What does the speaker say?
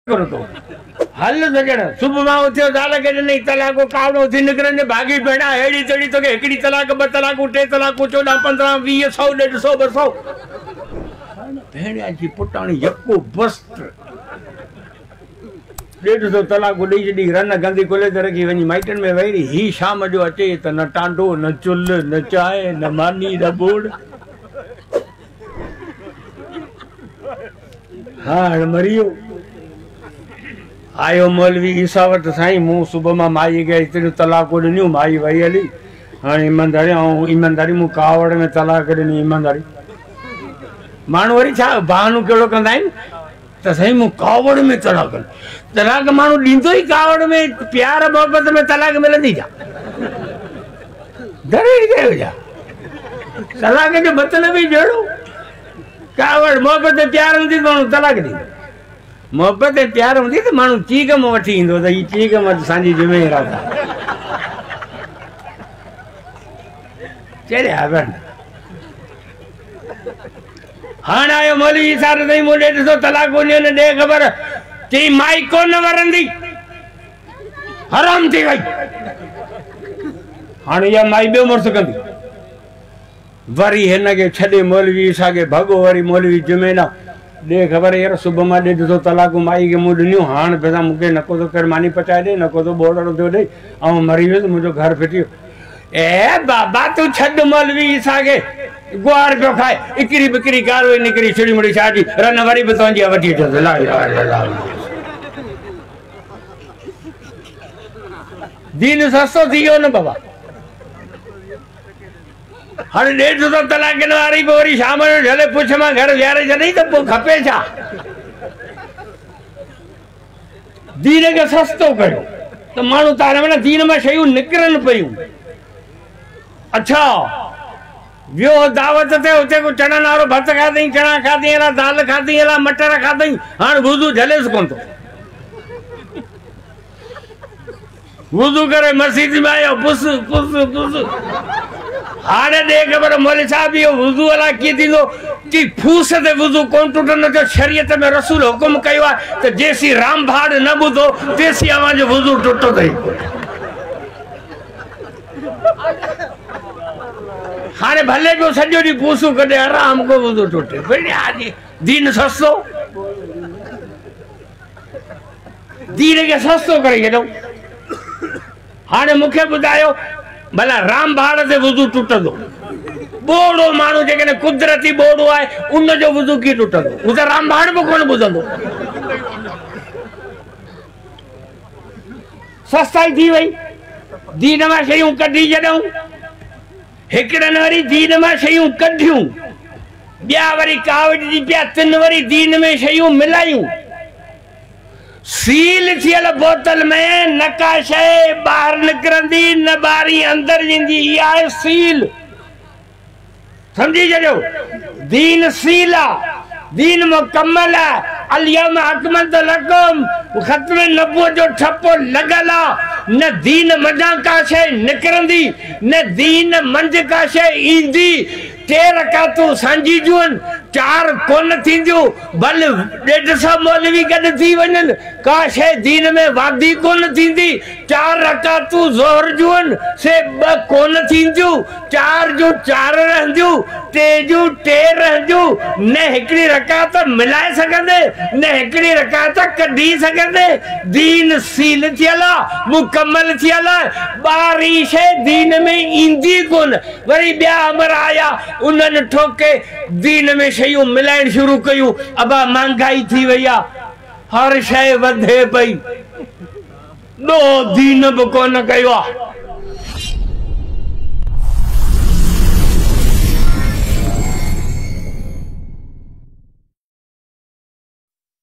करो तो हल सजण सुबह में उथियो ज़ाल खे ॾिनई तलाको कावड़ो थी निकिरंदे भागी भेणा हेड़ी चढ़ी तोखे हिकिड़ी तलाक ॿ तलाकूं टे तलाकूं 14 15 20 100 150 200 भेणिया जी पुटाणी यको बस्त 150 तलाकूं ॾेई छॾी रन गंदी कुले ते रखी वञी माइटनि में वेही रही ही शाम जो अचे त न टांडो न चुल न चांहि न मानी न बोड़ हाँ मरियो आयो मौलवी ईसा वटि साईं मूं सुबह में माई खे एतिरियूं तलाकूं ॾिनियूं माई वही हली हाणे ईमानदारी मूं कावड़ में तलाक ॾिनी ईमानदारी माण्हू वरी छा बहानो कहिड़ो कंदा आहिनि त साईं मूं कावड़ में तलाक माण्हू ॾींदो ई कावड़ में प्यार मोहबत में तलाक मिलंदी छा दरेड़ कयो छा तलाक जो मतिलब ई जहिड़ो कावड़ मोहबत प्यार हूंदी त माण्हू तलाक ॾींदो मोहब्बत प्यार होंगी तो मानू चीकम वठी इंदो त ई चीकम सांजी जिम्मेदार था चले आवन हाण आयो मौलवी सार नहीं मोले तो तलाक ने दे खबर चई माई कोन वरंदी हराम थी वई हाण या माई बे मर्स कंदी वरी हिन के छडे मौलवी सा के भगो वरी मौलवी जिम्मेदार दे खबर यार सुबह में 150 तलाकूं माई के मुंह ॾिनियूं हाणे पैसा मूंखे नको तो कर मानी पचाए ॾे नको तो बोर्डर थियो ॾे ऐं मरी वियुसि मुंहिंजो घर फिटियो ए बाबा तूं छॾ मौलवी ईसा खे गुआर पियो खाए हिकिड़ी बिकिड़ी कार निकिरी छिड़ी मुड़ी छाड़ी रन वरी बि तुंहिंजी वठी अचो दीन सस्तो थी वियो न बाबा हाणे 150 तलाक वारी वरी शाम जो झले पुछ मां घर विहारे छॾई त पोइ खपे छा दीन खे सस्तो कयो त माण्हू तारे में दीन में शयूं निकिरनि पियूं अच्छा वियो दावत ते उते को चणनि वारो भत खाधई चणा खाधई अला दाल खाधई अला मटर खाधई हाणे वुज़ू झलेसि कोन थो वुज़ू करे मस्जिद में आयो पुस पुस पुस हाणे दे खबर मौलवी साहब यो वुज़ू अला कीअं थींदो कि फूस ते वुज़ू कोन टुटंदो जो शरीयत में रसूल हुकुम कयो आहे त जेसी राम भाड़ न ॿुधो तेसी अवां जो वुज़ू टुटो अथई हाणे भले पियो सॼो ॾींहुं फूसूं कढे आराम को वुज़ू टुटे भई दीन सस्तो दीन खे सस्तो करे छॾूं हाणे मूंखे ॿुधायो भला राम भाड़ से वुज़ू टुटंदो बोड़ो माण्हू जेकॾहिं कुदरती बोड़ो आहे उन जो वुज़ू कीअं टुटंदो हू त राम भाड़ बि कोन ॿुधंदो सस्ताई थी वई दीन मां शयूं कढी छॾूं हिकिड़नि वरी दीन मां शयूं कढियूं ॿिया वरी कावड़ी पिया तिन वरी दीन में शयूं मिलायूं सील थियल बोतल में नकाशे बाहर निकरंदी न बारी अंदर जींदी इहा आहे सील समझी छॾियो दीन सील आहे दीन मुकम्मल आहे अल-यौम अकमलतु लकुम ख़त्म नबूवत जो ठप्पो लॻल आहे न दीन मज़ा का शइ निकरंदी न दीन मंझि का शइ ईंदी 3 रकातूं सांझी जूं 4 कोन थींदियूं भल 150 मौलवी गॾु थी वञनि का शइ दीन में वादी कोन थींदी 4 रकातूं ज़ोहर जूं से 2 कोन थींदियूं 4 जूं 4 रहंदियूं 3 जूं 3 रहंदियूं न हिकिड़ी रकात मिलाए सघंदे न हिकिड़ी रकात कढी सघंदे दीन सील थियल आहे मुकम्मल थियल आहे ॿारी शइ दीन में ईंदी कोन वरी ॿिया अमर आया उन्हनि ठोके दीन में शयूं मिलाइण शुरू कयूं अबा महांगाई थी वई आहे हर शइ वधे पई ॾो दीन बि कोन कयो आहे